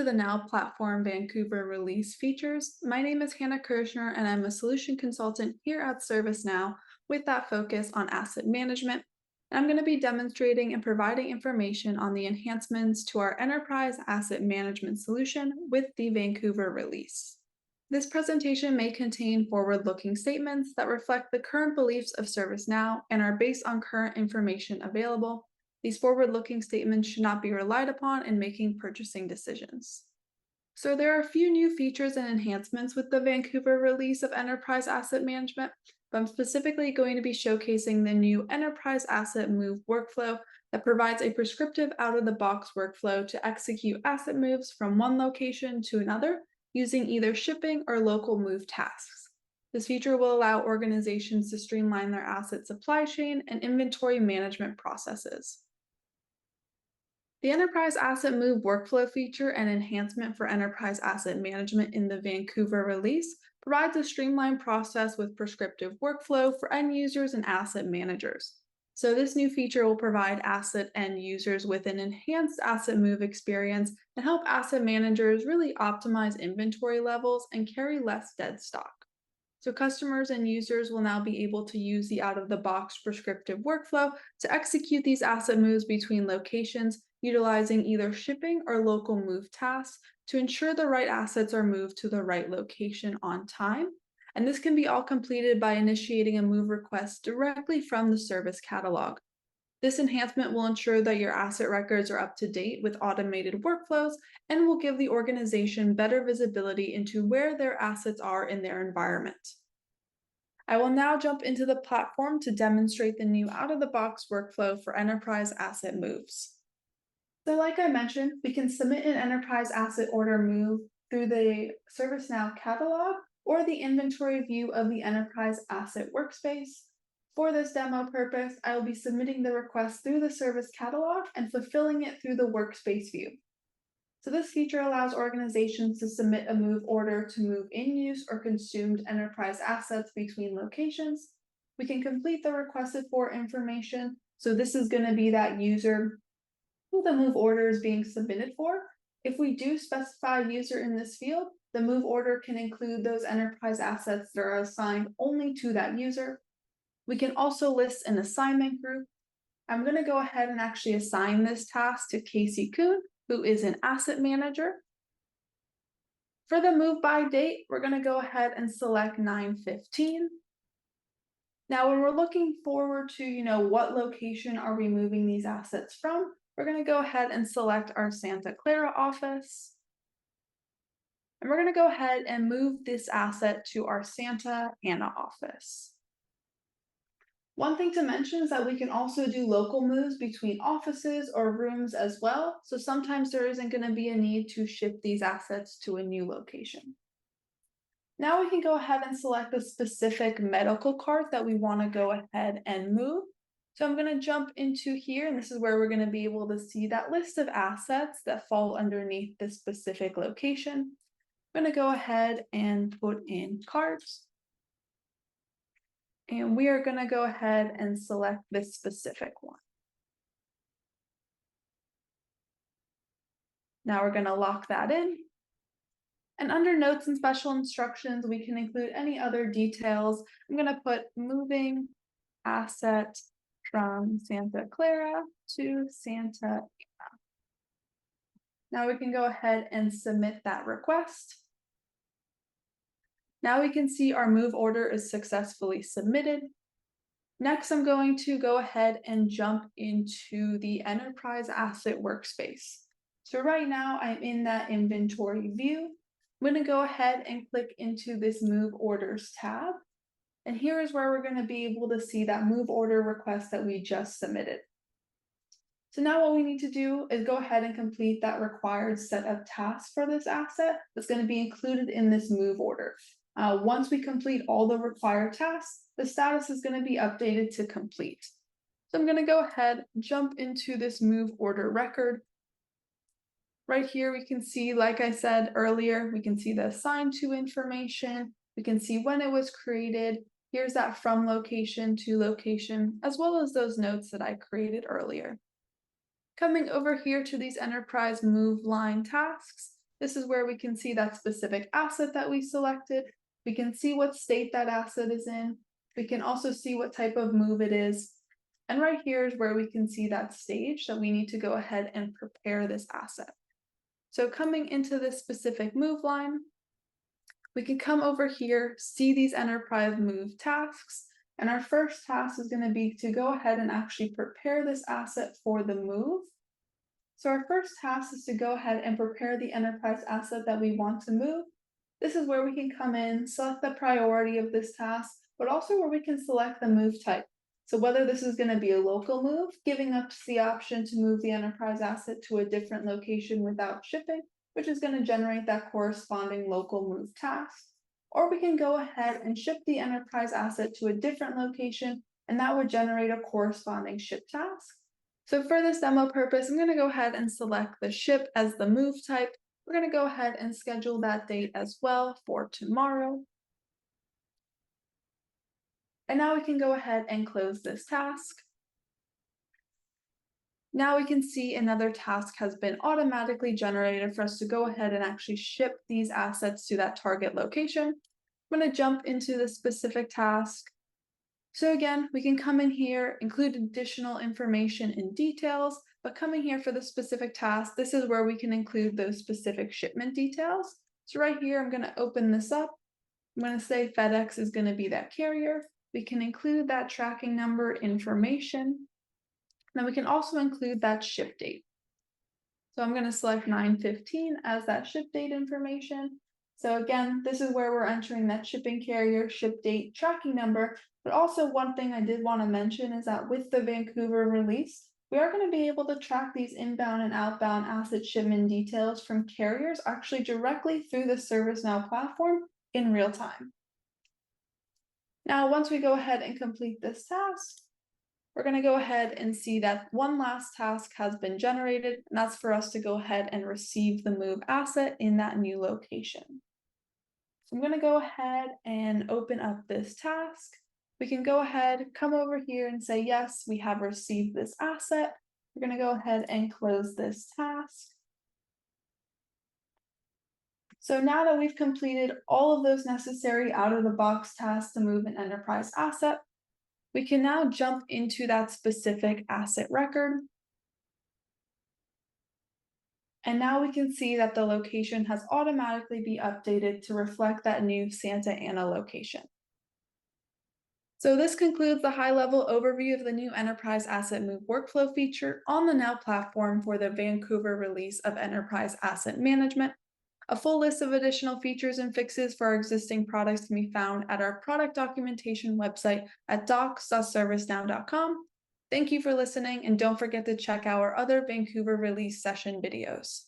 to the Now Platform Vancouver release features. My name is Hannah Kirshner, and I'm a solution consultant here at ServiceNow with that focus on asset management. And I'm going to be demonstrating and providing information on the enhancements to our enterprise asset management solution with the Vancouver release. This presentation may contain forward-looking statements that reflect the current beliefs of ServiceNow and are based on current information available. These forward-looking statements should not be relied upon in making purchasing decisions. So there are a few new features and enhancements with the Vancouver release of Enterprise Asset Management, but I'm specifically going to be showcasing the new Enterprise Asset Move workflow that provides a prescriptive out-of-the-box workflow to execute asset moves from one location to another using either shipping or local move tasks. This feature will allow organizations to streamline their asset supply chain and inventory management processes. The Enterprise Asset Move workflow feature and enhancement for enterprise asset management in the Vancouver release provides a streamlined process with prescriptive workflow for end users and asset managers. So this new feature will provide asset end users with an enhanced asset move experience and help asset managers really optimize inventory levels and carry less dead stock. So customers and users will now be able to use the out-of-the-box prescriptive workflow to execute these asset moves between locations, utilizing either shipping or local move tasks to ensure the right assets are moved to the right location on time. And this can be all completed by initiating a move request directly from the service catalog. This enhancement will ensure that your asset records are up to date with automated workflows and will give the organization better visibility into where their assets are in their environment. I will now jump into the platform to demonstrate the new out-of-the-box workflow for enterprise asset moves. So like I mentioned, we can submit an enterprise asset order move through the ServiceNow catalog or the inventory view of the enterprise asset workspace. For this demo purpose, I will be submitting the request through the service catalog and fulfilling it through the workspace view. So this feature allows organizations to submit a move order to move in-use or consumed enterprise assets between locations. We can complete the requested for information. So this is going to be that user who the move order is being submitted for. If we do specify user in this field, the move order can include those enterprise assets that are assigned only to that user. We can also list an assignment group. I'm going to go ahead and actually assign this task to Casey Kuhn, who is an asset manager. For the move by date, we're going to go ahead and select 9/15. Now, when we're looking forward to, what location are we moving these assets from, we're going to go ahead and select our Santa Clara office. And we're going to go ahead and move this asset to our Santa Ana office. One thing to mention is that we can also do local moves between offices or rooms as well. So sometimes there isn't going to be a need to ship these assets to a new location. Now we can go ahead and select the specific medical card that we want to go ahead and move. So I'm going to jump into here, and this is where we're going to be able to see that list of assets that fall underneath this specific location. I'm going to go ahead and put in cards. And we are going to go ahead and select this specific one. Now we're going to lock that in. And under notes and special instructions, we can include any other details. I'm going to put moving asset from Santa Clara to Santa Ana. Now we can go ahead and submit that request. Now we can see our move order is successfully submitted. Next, I'm going to go ahead and jump into the enterprise asset workspace. So right now I'm in that inventory view. I'm going to go ahead and click into this move orders tab. And here is where we're going to be able to see that move order request that we just submitted. So now what we need to do is go ahead and complete that required set of tasks for this asset that's going to be included in this move order. Once we complete all the required tasks, the status is going to be updated to complete. So I'm going to go ahead, jump into this move order record. Right here, we can see, like I said earlier, we can see the assigned to information. We can see when it was created. Here's that from location to location, as well as those notes that I created earlier. Coming over here to these enterprise move line tasks, This is where we can see that specific asset that we selected. We can see what state that asset is in. We can also see what type of move it is. And right here is where we can see that stage that we need to go ahead and prepare this asset. So coming into this specific move line, we can come over here, see these enterprise move tasks. And our first task is going to be to go ahead and actually prepare this asset for the move. So our first task is to go ahead and prepare the enterprise asset that we want to move. This is where we can come in, select the priority of this task, but also where we can select the move type. So whether this is going to be a local move, giving us the option to move the enterprise asset to a different location without shipping, which is going to generate that corresponding local move task. Or we can go ahead and ship the enterprise asset to a different location, and that would generate a corresponding ship task. So for this demo purpose, I'm going to go ahead and select the ship as the move type. We're going to go ahead and schedule that date as well for tomorrow. And now we can go ahead and close this task. Now we can see another task has been automatically generated for us to go ahead and actually ship these assets to that target location. I'm going to jump into the specific task. So again, we can come in here, include additional information and details, but coming here for the specific task, this is where we can include those specific shipment details. So right here, I'm going to open this up. I'm going to say FedEx is going to be that carrier. We can include that tracking number information. Then we can also include that ship date. So I'm going to select 9/15 as that ship date information. So again, this is where we're entering that shipping carrier, ship date, tracking number. But also one thing I did want to mention is that with the Vancouver release, we are going to be able to track these inbound and outbound asset shipment details from carriers actually directly through the ServiceNow platform in real time. Now, once we go ahead and complete this task, we're going to go ahead and see that one last task has been generated, and that's for us to go ahead and receive the move asset in that new location. So I'm going to go ahead and open up this task. We can go ahead, come over here and say, yes, we have received this asset. We're going to go ahead and close this task. So now that we've completed all of those necessary out-of-the-box tasks to move an enterprise asset, we can now jump into that specific asset record. And now we can see that the location has automatically been updated to reflect that new Santa Ana location. So this concludes the high-level overview of the new Enterprise Asset Move workflow feature on the Now platform for the Vancouver release of Enterprise Asset Management. A full list of additional features and fixes for our existing products can be found at our product documentation website at docs.servicenow.com. Thank you for listening, and don't forget to check out our other Vancouver release session videos.